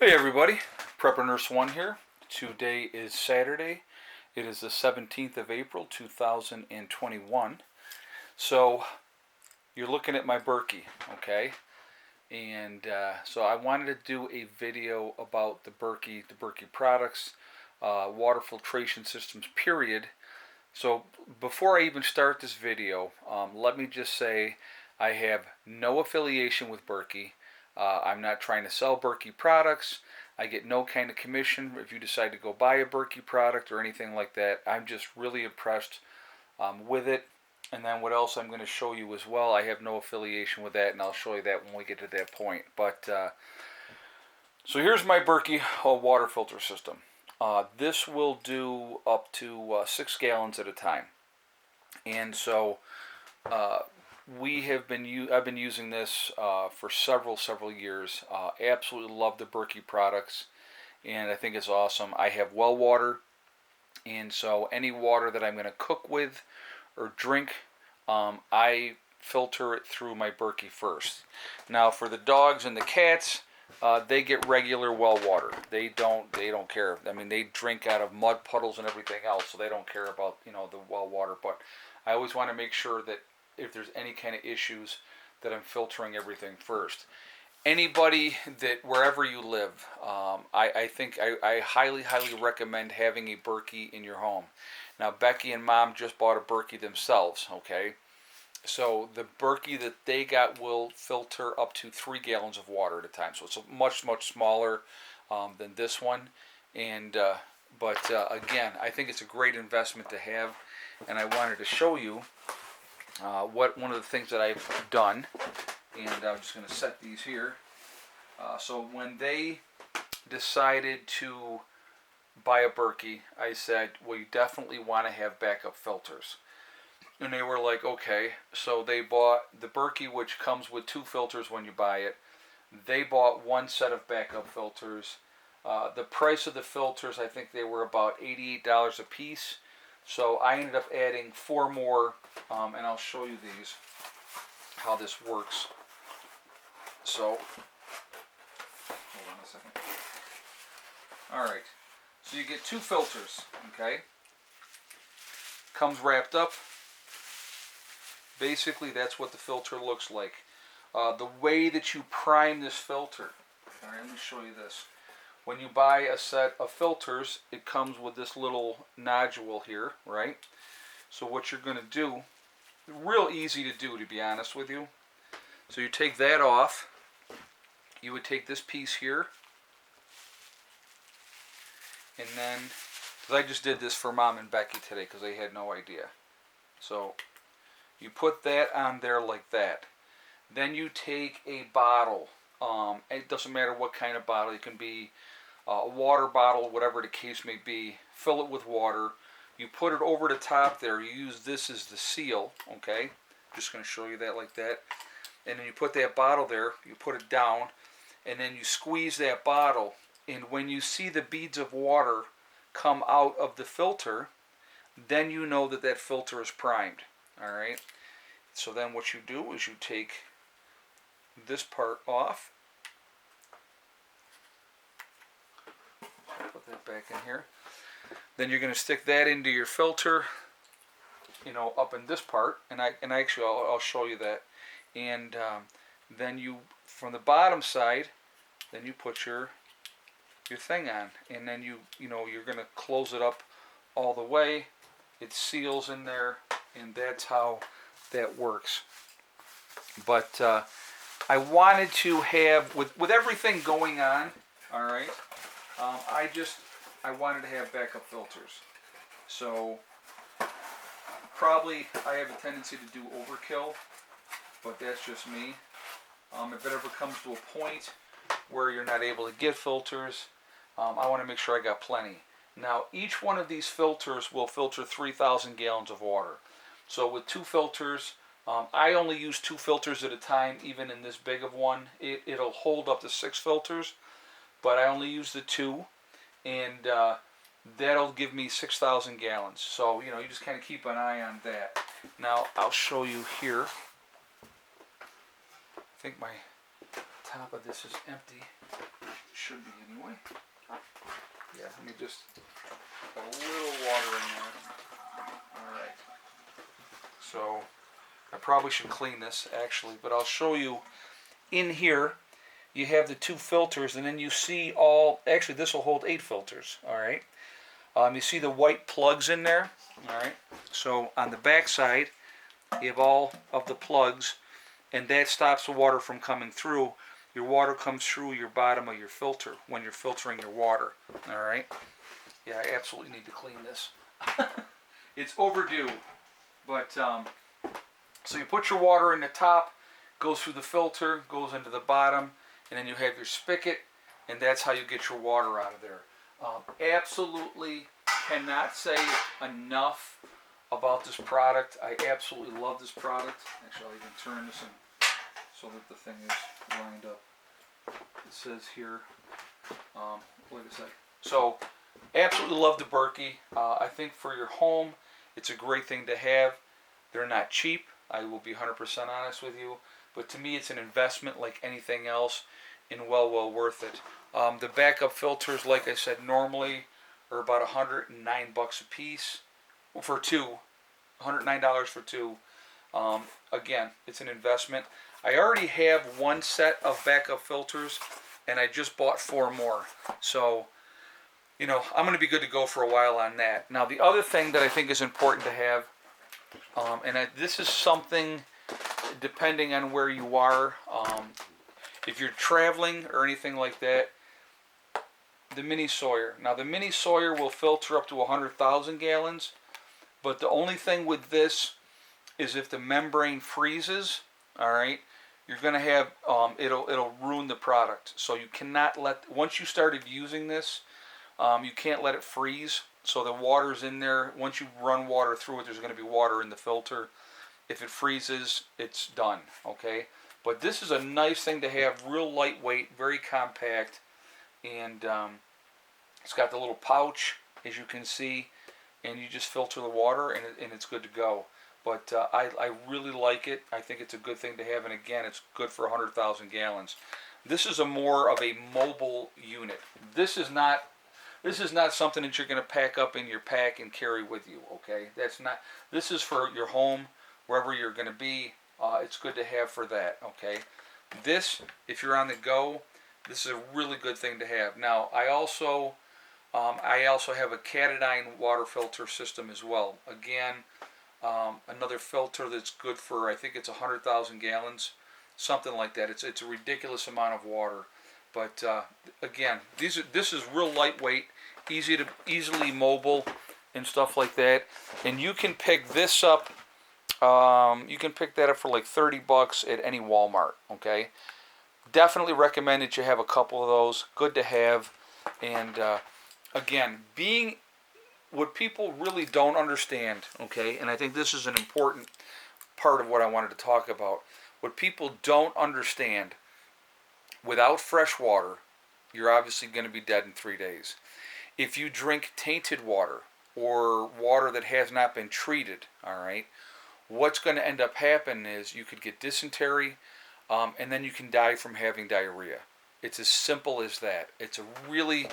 Hey everybody, Prepper Nurse One here. Today is Saturday. It is the 17th of April 2021. So you're looking at my Berkey, okay? And so I wanted to do a video about the Berkey products, water filtration systems, period. So before I even start this video, let me just say I have no affiliation with Berkey. I'm not trying to sell Berkey products. I get no kind of commission if you decide to go buy a Berkey product or anything like that. I'm just really impressed with it. And then what else I'm going to show you as well, I have no affiliation with that, and I'll show you that when we get to that point. But so here's my Berkey water filter system. This will do up to 6 gallons at a time. And so I've been using this for several years. Absolutely love the Berkey products, and I think it's awesome. I have well water, and so any water that I'm going to cook with or drink, I filter it through my Berkey first. Now for the dogs and the cats, they get regular well water. They don't care. I mean, they drink out of mud puddles and everything else, so they don't care about the well water. But I always want to make sure that if there's any kind of issues, that I'm filtering everything first. Anybody that wherever you live, I think I highly recommend having a Berkey in your home. Now Becky and Mom just bought a Berkey themselves. Okay, so the Berkey that they got will filter up to 3 gallons of water at a time. So it's much smaller than this one, and but again, I think it's a great investment to have, and I wanted to show you one of the things that I've done, and I'm just going to set these here. So when they decided to buy a Berkey, I said, well, you definitely want to have backup filters. And they were like, okay. So they bought the Berkey, which comes with 2 filters when you buy it. They bought 1 set of backup filters. The price of the filters, I think they were about $88 a piece. So I ended up adding 4 more, and I'll show you these, how this works. So, hold on a second. Alright, so you get 2 filters, okay? Comes wrapped up. Basically, that's what the filter looks like. The way that you prime this filter, alright, let me show you this. When you buy a set of filters, it comes with this little nodule here, right? So what you're going to do, real easy to do, to be honest with you. So you take that off. You would take this piece here, and then, because I just did this for Mom and Becky today because they had no idea. So you put that on there like that. Then you take a bottle. It doesn't matter what kind of bottle. It can be a water bottle, whatever the case may be. Fill it with water. You put it over the top there. You use this as the seal, okay? Just going to show you that like that. And then you put that bottle there. You put it down, and then you squeeze that bottle. And when you see the beads of water come out of the filter, then you know that that filter is primed. All right. So then what you do is you take this part off. Put that back in here. Then you're going to stick that into your filter, up in this part, and actually I'll show you that. And then you, from the bottom side, then you put your thing on, and then you're going to close it up all the way. It seals in there, and that's how that works. But I wanted to have, with everything going on, all right, I wanted to have backup filters. So probably I have a tendency to do overkill, but that's just me. If it ever comes to a point where you're not able to get filters, I want to make sure I got plenty. Now, each one of these filters will filter 3,000 gallons of water. So with 2 filters, I only use 2 filters at a time, even in this big of one. It'll hold up to 6 filters, but I only use the 2, and that'll give me 6,000 gallons. So, you just kind of keep an eye on that. Now, I'll show you here. I think my top of this is empty. should be anyway. Yeah, let me just put a little water in there. Alright. So, I probably should clean this actually, but I'll show you in here. You have the 2 filters, and then you see actually this will hold 8 filters, alright. You see the white plugs in there, alright. So on the back side, you have all of the plugs, and that stops the water from coming through. Your water comes through your bottom of your filter when you're filtering your water, alright. Yeah, I absolutely need to clean this. It's overdue, but so you put your water in the top, goes through the filter, goes into the bottom, and then you have your spigot, and that's how you get your water out of there. Absolutely cannot say enough about this product. I absolutely love this product. Actually, I'll even turn this in so that the thing is lined up. It says here, wait a sec. So, absolutely love the Berkey. I think for your home, it's a great thing to have. They're not cheap. I will be 100% honest with you. But to me, it's an investment like anything else, and well worth it. The backup filters, like I said, normally are about $109 a piece for 2. $109 for 2. Again, it's an investment. I already have 1 set of backup filters, and I just bought 4 more. So, you know, I'm going to be good to go for a while on that. Now, the other thing that I think is important to have, this is something depending on where you are, if you're traveling or anything like that, the Mini Sawyer. Now, the Mini Sawyer will filter up to 100,000 gallons, but the only thing with this is if the membrane freezes, all right, you're going to have, it'll ruin the product. So you cannot once you started using this, you can't let it freeze. So the water's in there. Once you run water through it, there's going to be water in the filter. If it freezes, it's done, okay? But this is a nice thing to have, real lightweight, very compact, and it's got the little pouch, as you can see, and you just filter the water, and it's good to go. But I really like it. I think it's a good thing to have, and again, it's good for 100,000 gallons. This is more of a mobile unit. This is not something that you're going to pack up in your pack and carry with you, okay? This is for your home, wherever you're going to be. It's good to have for that, okay? This, if you're on the go, this is a really good thing to have. Now, I also have a Katadyn water filter system as well. Again, another filter that's good for, I think it's 100,000 gallons, something like that. It's a ridiculous amount of water. But again, this is real lightweight, easily mobile, and stuff like that. And you can pick this up. You can pick that up for like $30 at any Walmart. Okay, definitely recommend that you have a couple of those. Good to have. And again, what people really don't understand. Okay, and I think this is an important part of what I wanted to talk about. What people don't understand. Without fresh water, you're obviously going to be dead in 3 days. If you drink tainted water or water that has not been treated, all right, what's going to end up happening is you could get dysentery, and then you can die from having diarrhea. It's as simple as that. It's a really,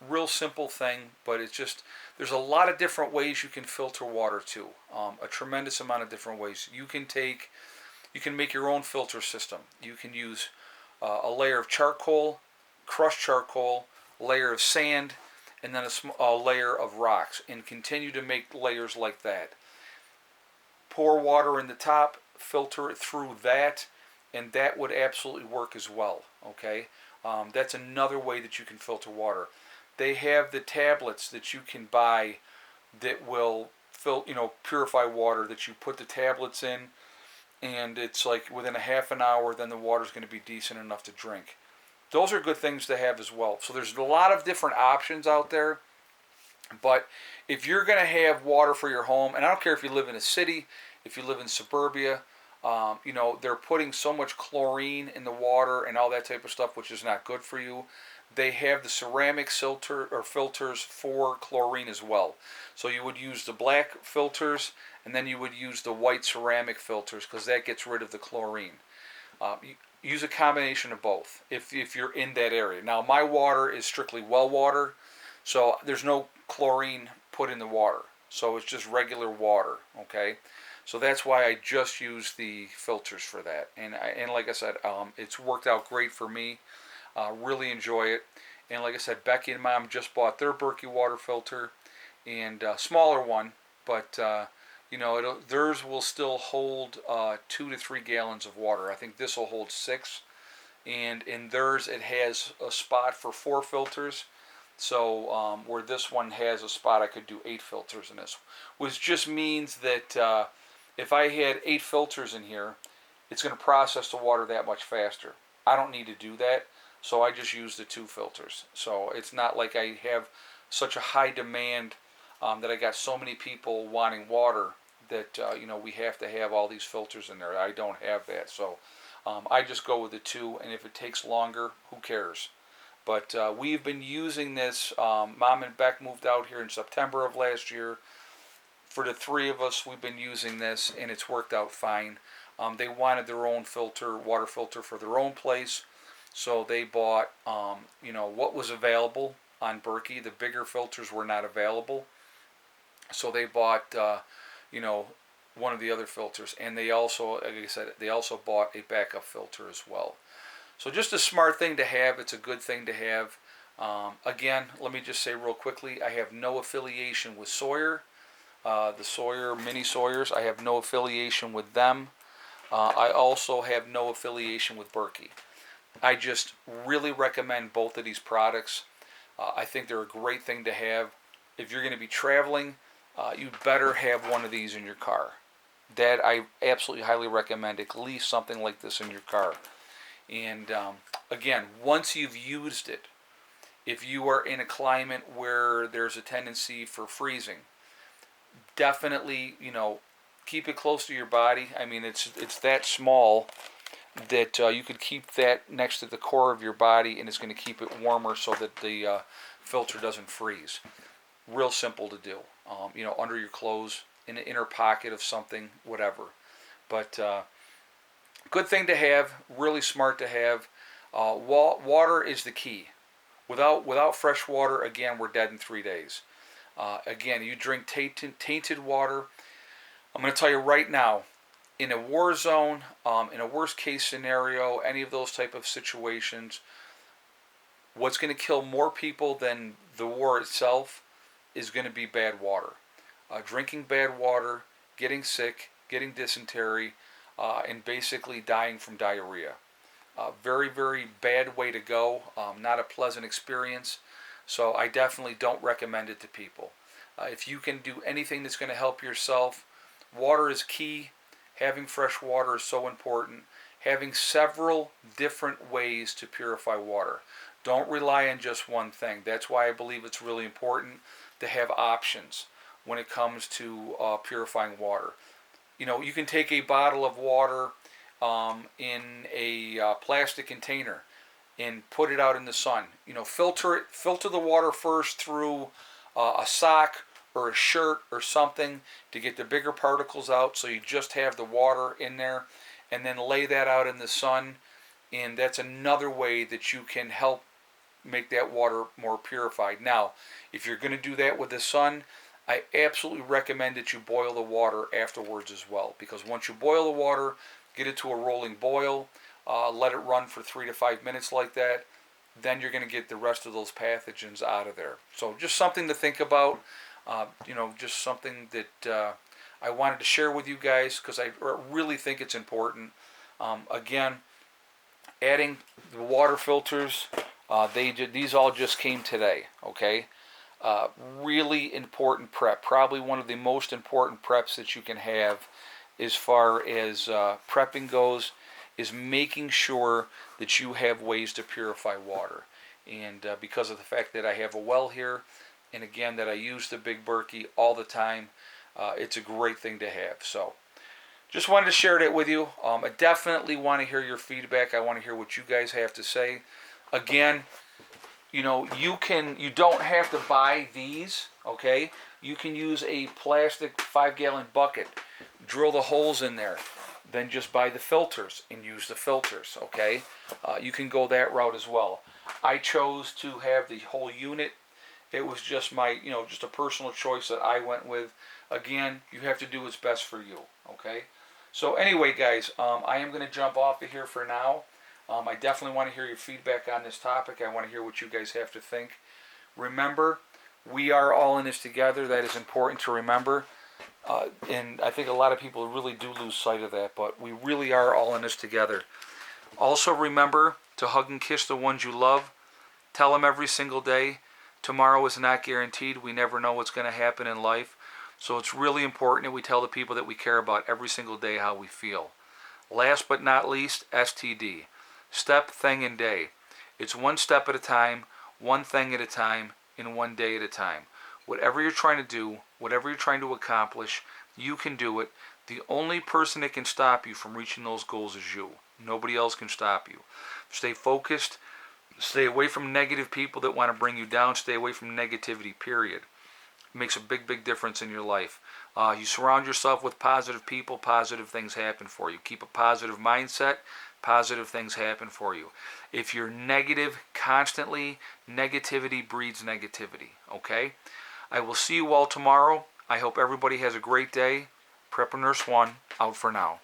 real simple thing, but it's just, there's a lot of different ways you can filter water too. A tremendous amount of different ways. You can make your own filter system. You can use a layer of charcoal, crushed charcoal, a layer of sand, and then a layer of rocks, and continue to make layers like that. Pour water in the top, filter it through that, and that would absolutely work as well. Okay, that's another way that you can filter water. They have the tablets that you can buy that will purify water, that you put the tablets in, and it's like within a half an hour, then the water's going to be decent enough to drink. Those are good things to have as well. So there's a lot of different options out there. But if you're going to have water for your home, and I don't care if you live in a city, if you live in suburbia, they're putting so much chlorine in the water and all that type of stuff, which is not good for you. They have the ceramic filters for chlorine as well. So you would use the black filters, and then you would use the white ceramic filters, because that gets rid of the chlorine. Use a combination of both if you're in that area. Now, my water is strictly well water, so there's no chlorine put in the water. So it's just regular water, okay? So that's why I just use the filters for that. And like I said, it's worked out great for me. Really enjoy it. And like I said, Becky and Mom just bought their Berkey water filter, and smaller one, but theirs will still hold 2 to 3 gallons of water. I think this will hold 6, and in theirs it has a spot for 4 filters. So where this one has a spot, I could do 8 filters in this, which just means that if I had 8 filters in here, it's going to process the water that much faster. I don't need to do that, so I just use the 2 filters. So it's not like I have such a high demand that I got so many people wanting water that we have to have all these filters in there. I don't have that, so I just go with the 2, and if it takes longer, who cares? But we've been using this. Mom and Beck moved out here in September of last year. For the 3 of us, we've been using this, and it's worked out fine. They wanted their own water filter for their own place, so they bought what was available on Berkey. The bigger filters were not available, so they bought one of the other filters, and they also, like I said, they also bought a backup filter as well. So just a smart thing to have. It's a good thing to have. Again, let me just say real quickly, I have no affiliation with Sawyer. The Sawyer Mini Sawyers, I have no affiliation with them. I also have no affiliation with Berkey. I just really recommend both of these products. I think they're a great thing to have. If you're going to be traveling, you better have one of these in your car. That I absolutely highly recommend at least something like this in your car. And again, once you've used it, if you are in a climate where there's a tendency for freezing, definitely keep it close to your body. I mean, it's that small that you could keep that next to the core of your body, and it's going to keep it warmer so that the filter doesn't freeze. Real simple to do. Under your clothes, in an inner pocket of something, whatever. But good thing to have, really smart to have. Water is the key. Without fresh water, again, we're dead in 3 days. Again, you drink tainted water. I'm going to tell you right now, in a war zone, in a worst case scenario, any of those type of situations, what's going to kill more people than the war itself is going to be bad water. Drinking bad water, getting sick, getting dysentery, and basically dying from diarrhea. Very, very bad way to go. Not a pleasant experience. So I definitely don't recommend it to people. If you can do anything that's going to help yourself, water is key. Having fresh water is so important. Having several different ways to purify water. Don't rely on just one thing. That's why I believe it's really important to have options when it comes to purifying water. You can take a bottle of water in a plastic container and put it out in the sun. Filter the water first through a sock or a shirt or something to get the bigger particles out, so you just have the water in there, and then lay that out in the sun, and that's another way that you can help make that water more purified. Now, if you're going to do that with the sun, I absolutely recommend that you boil the water afterwards as well, because once you boil the water, get it to a rolling boil, let it run for 3 to 5 minutes like that, then you're going to get the rest of those pathogens out of there. So just something to think about, just something that I wanted to share with you guys, because I really think it's important. Again, adding the water filters, these all just came today, okay? Really important prep, probably one of the most important preps that you can have as far as prepping goes, is making sure that you have ways to purify water. And because of the fact that I have a well here, and again that I use the Big Berkey all the time, it's a great thing to have. So just wanted to share that with you. I definitely want to hear your feedback. I want to hear what you guys have to say. Again, you don't have to buy these, okay? You can use a plastic 5-gallon bucket, drill the holes in there, then just buy the filters and use the filters, okay? You can go that route as well. I chose to have the whole unit. It was just my, just a personal choice that I went with. Again, you have to do what's best for you, okay? So anyway, guys, I am going to jump off of here for now. I definitely want to hear your feedback on this topic. I want to hear what you guys have to think. Remember, we are all in this together. That is important to remember. And I think a lot of people really do lose sight of that, but we really are all in this together. Also remember to hug and kiss the ones you love. Tell them every single day. Tomorrow is not guaranteed. We never know what's going to happen in life. So it's really important that we tell the people that we care about every single day how we feel. Last but not least, STD. Step, thing, and day. It's one step at a time, one thing at a time, and one day at a time. Whatever you're trying to do, whatever you're trying to accomplish, you can do it. The only person that can stop you from reaching those goals is you. Nobody else can stop you. Stay focused. Stay away from negative people that want to bring you down. Stay away from negativity, period. It makes a big, big difference in your life. You surround yourself with positive people, positive things happen for you. Keep a positive mindset, positive things happen for you. If you're negative constantly, negativity breeds negativity, okay? I will see you all tomorrow. I hope everybody has a great day. Prepper Nurse 1, out for now.